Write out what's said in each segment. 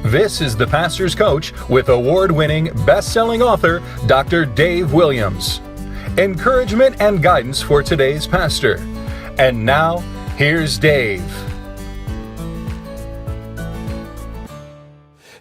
This is the Pastor's Coach with award-winning, best-selling author, Dr. Dave Williams. Encouragement and guidance for today's pastor. And now, here's Dave.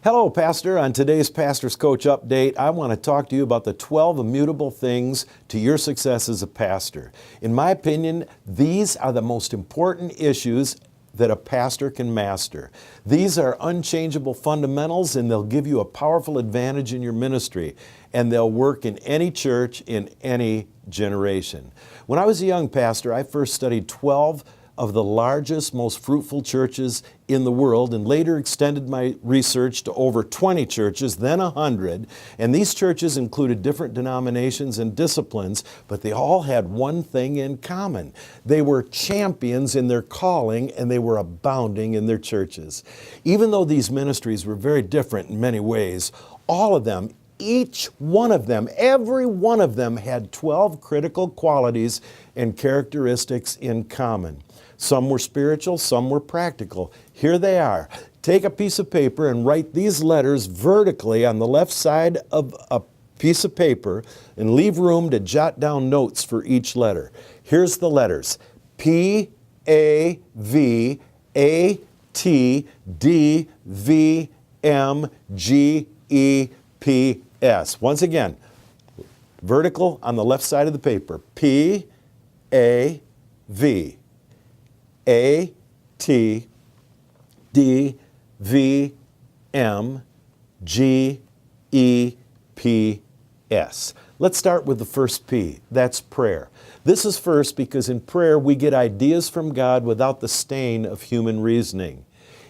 Hello, Pastor. On today's Pastor's Coach Update, I want to talk to you about the 12 immutable things to your success as a pastor. In my opinion, these are the most important issues that a pastor can master. These are unchangeable fundamentals, and they'll give you a powerful advantage in your ministry, and they'll work in any church in any generation. When I was a young pastor, I first studied 12 of the largest, most fruitful churches in the world, and later extended my research to over 20 churches, then 100. And these churches included different denominations and disciplines, but they all had one thing in common. They were champions in their calling, and they were abounding in their churches. Even though these ministries were very different in many ways, all of them, each one of them, every one of them had 12 critical qualities and characteristics in common. Some were spiritual, some were practical. Here they are. Take a piece of paper and write these letters vertically on the left side of a piece of paper and leave room to jot down notes for each letter. Here's the letters: P, A, V, A, T, D, V, M, G, E, P, S. Once again, vertical on the left side of the paper. P, A, V, A, T, D, V, M, G, E, P, S. Let's start with the first P. That's prayer. This is first because in prayer we get ideas from God without the stain of human reasoning.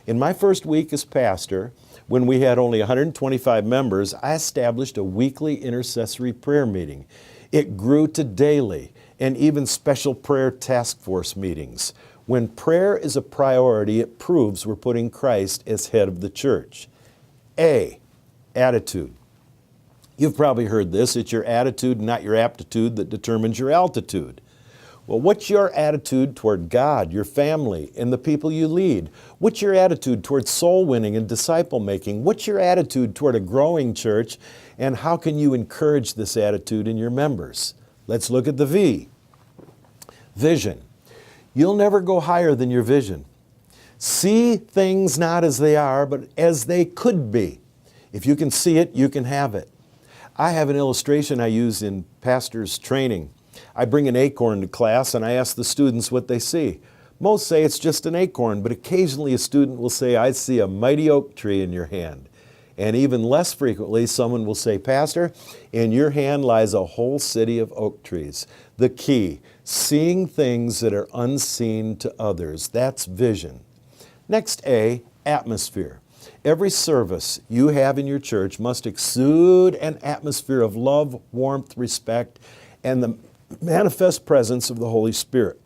In my first week as pastor, when we had only 125 members, I established a weekly intercessory prayer meeting. It grew to daily and even special prayer task force meetings. When prayer is a priority, it proves we're putting Christ as head of the church. A, attitude. You've probably heard this. It's your attitude, not your aptitude, that determines your altitude. Well, what's your attitude toward God, your family, and the people you lead? What's your attitude toward soul winning and disciple making? What's your attitude toward a growing church? And how can you encourage this attitude in your members? Let's look at the V. Vision. You'll never go higher than your vision. See things not as they are, but as they could be. If you can see it, you can have it. I have an illustration I use in pastor's training. I bring an acorn to class and I ask the students what they see. Most say it's just an acorn, but occasionally a student will say, "I see a mighty oak tree in your hand." And even less frequently, someone will say, "Pastor, in your hand lies a whole city of oak trees." The key, seeing things that are unseen to others. That's vision. Next A, atmosphere. Every service you have in your church must exude an atmosphere of love, warmth, respect, and the manifest presence of the Holy Spirit.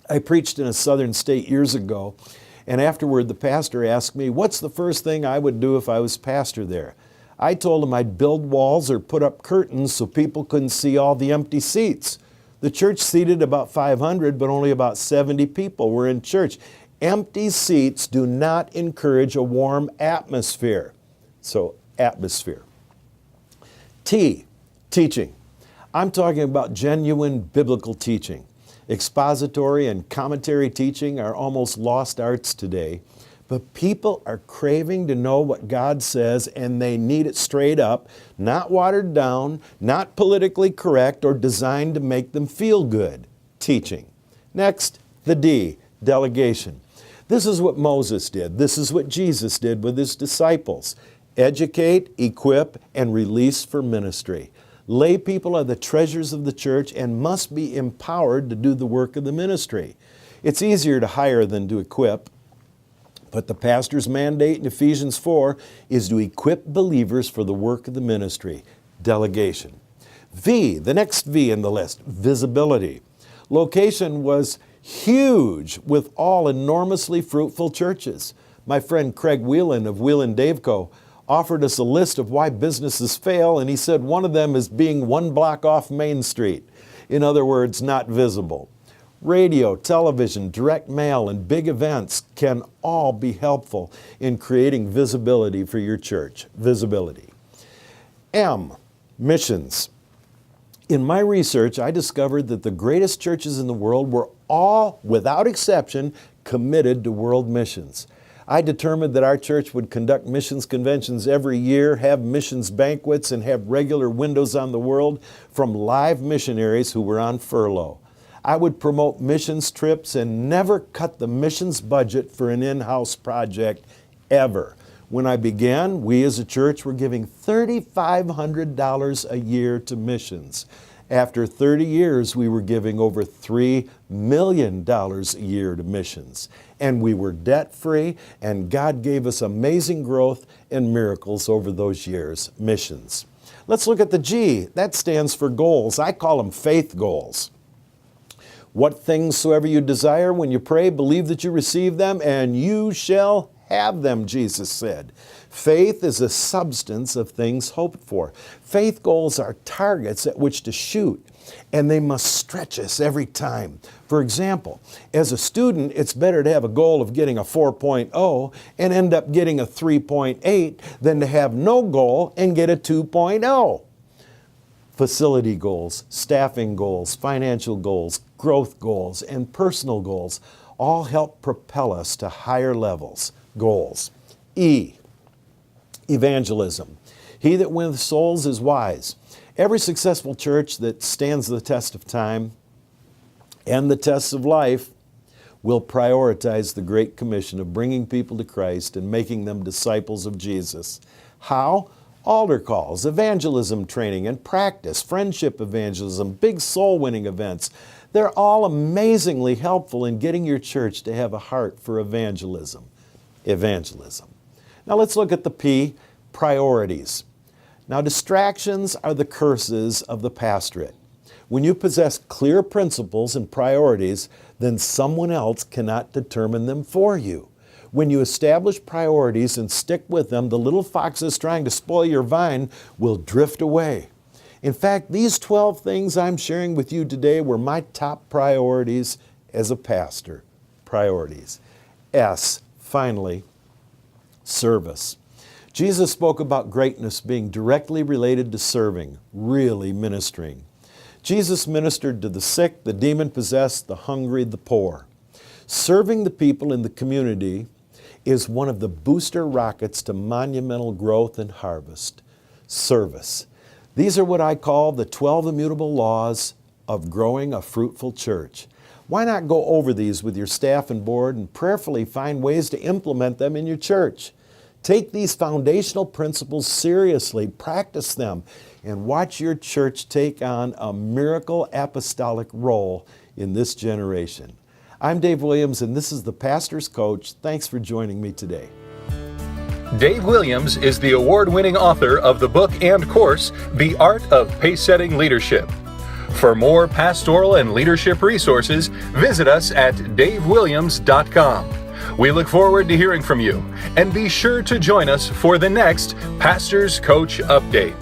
I preached in a southern state years ago, and afterward the pastor asked me, "What's the first thing I would do if I was pastor there?" I told him I'd build walls or put up curtains so people couldn't see all the empty seats. The church seated about 500, but only about 70 people were in church. Empty seats do not encourage a warm atmosphere. So, atmosphere. T, teaching. I'm talking about genuine biblical teaching. Expository and commentary teaching are almost lost arts today, but people are craving to know what God says, and they need it straight up, not watered down, not politically correct or designed to make them feel good. Teaching. Next, the D, delegation. This is what Moses did. This is what Jesus did with his disciples. Educate, equip, and release for ministry. Lay people are the treasures of the church and must be empowered to do the work of the ministry. It's easier to hire than to equip, but the pastor's mandate in Ephesians 4 is to equip believers for the work of the ministry. Delegation. V, the next V in the list, visibility. Location was huge with all enormously fruitful churches. My friend Craig Whelan of Whelan Daveco offered us a list of why businesses fail, and he said one of them is being one block off Main Street. In other words, not visible. Radio, television, direct mail, and big events can all be helpful in creating visibility for your church. Visibility. M, missions. In my research, I discovered that the greatest churches in the world were all, without exception, committed to world missions. I determined that our church would conduct missions conventions every year, have missions banquets, and have regular windows on the world from live missionaries who were on furlough. I would promote missions trips and never cut the missions budget for an in-house project, ever. When I began, we as a church were giving $3,500 a year to missions. After 30 years, we were giving over $3 million a year to missions. And we were debt-free, and God gave us amazing growth and miracles over those years. Missions. Let's look at the G. That stands for goals. I call them faith goals. What things soever you desire when you pray, believe that you receive them, and you shall have them, Jesus said. Faith is a substance of things hoped for. Faith goals are targets at which to shoot, and they must stretch us every time. For example, as a student, it's better to have a goal of getting a 4.0 and end up getting a 3.8 than to have no goal and get a 2.0. Facility goals, staffing goals, financial goals, growth goals, and personal goals all help propel us to higher levels. Goals. E, evangelism. He that winneth souls is wise. Every successful church that stands the test of time and the tests of life will prioritize the Great Commission of bringing people to Christ and making them disciples of Jesus. How? Altar calls, evangelism training and practice, friendship evangelism, big soul-winning events. They're all amazingly helpful in getting your church to have a heart for evangelism. Evangelism. Now let's look at the P, priorities. Now distractions are the curses of the pastorate. When you possess clear principles and priorities, then someone else cannot determine them for you. When you establish priorities and stick with them, the little foxes trying to spoil your vine will drift away. In fact, these 12 things I'm sharing with you today were my top priorities as a pastor. Priorities. S, finally, service. Jesus spoke about greatness being directly related to serving, really ministering. Jesus ministered to the sick, the demon-possessed, the hungry, the poor. Serving the people in the community is one of the booster rockets to monumental growth and harvest. Service. These are what I call the 12 immutable laws of growing a fruitful church. Why not go over these with your staff and board and prayerfully find ways to implement them in your church? Take these foundational principles seriously, practice them, and watch your church take on a miracle apostolic role in this generation. I'm Dave Williams, and this is the Pastor's Coach. Thanks for joining me today. Dave Williams is the award-winning author of the book and course, The Art of Pace-Setting Leadership. For more pastoral and leadership resources, visit us at davewilliams.com. We look forward to hearing from you, and be sure to join us for the next Pastor's Coach Update.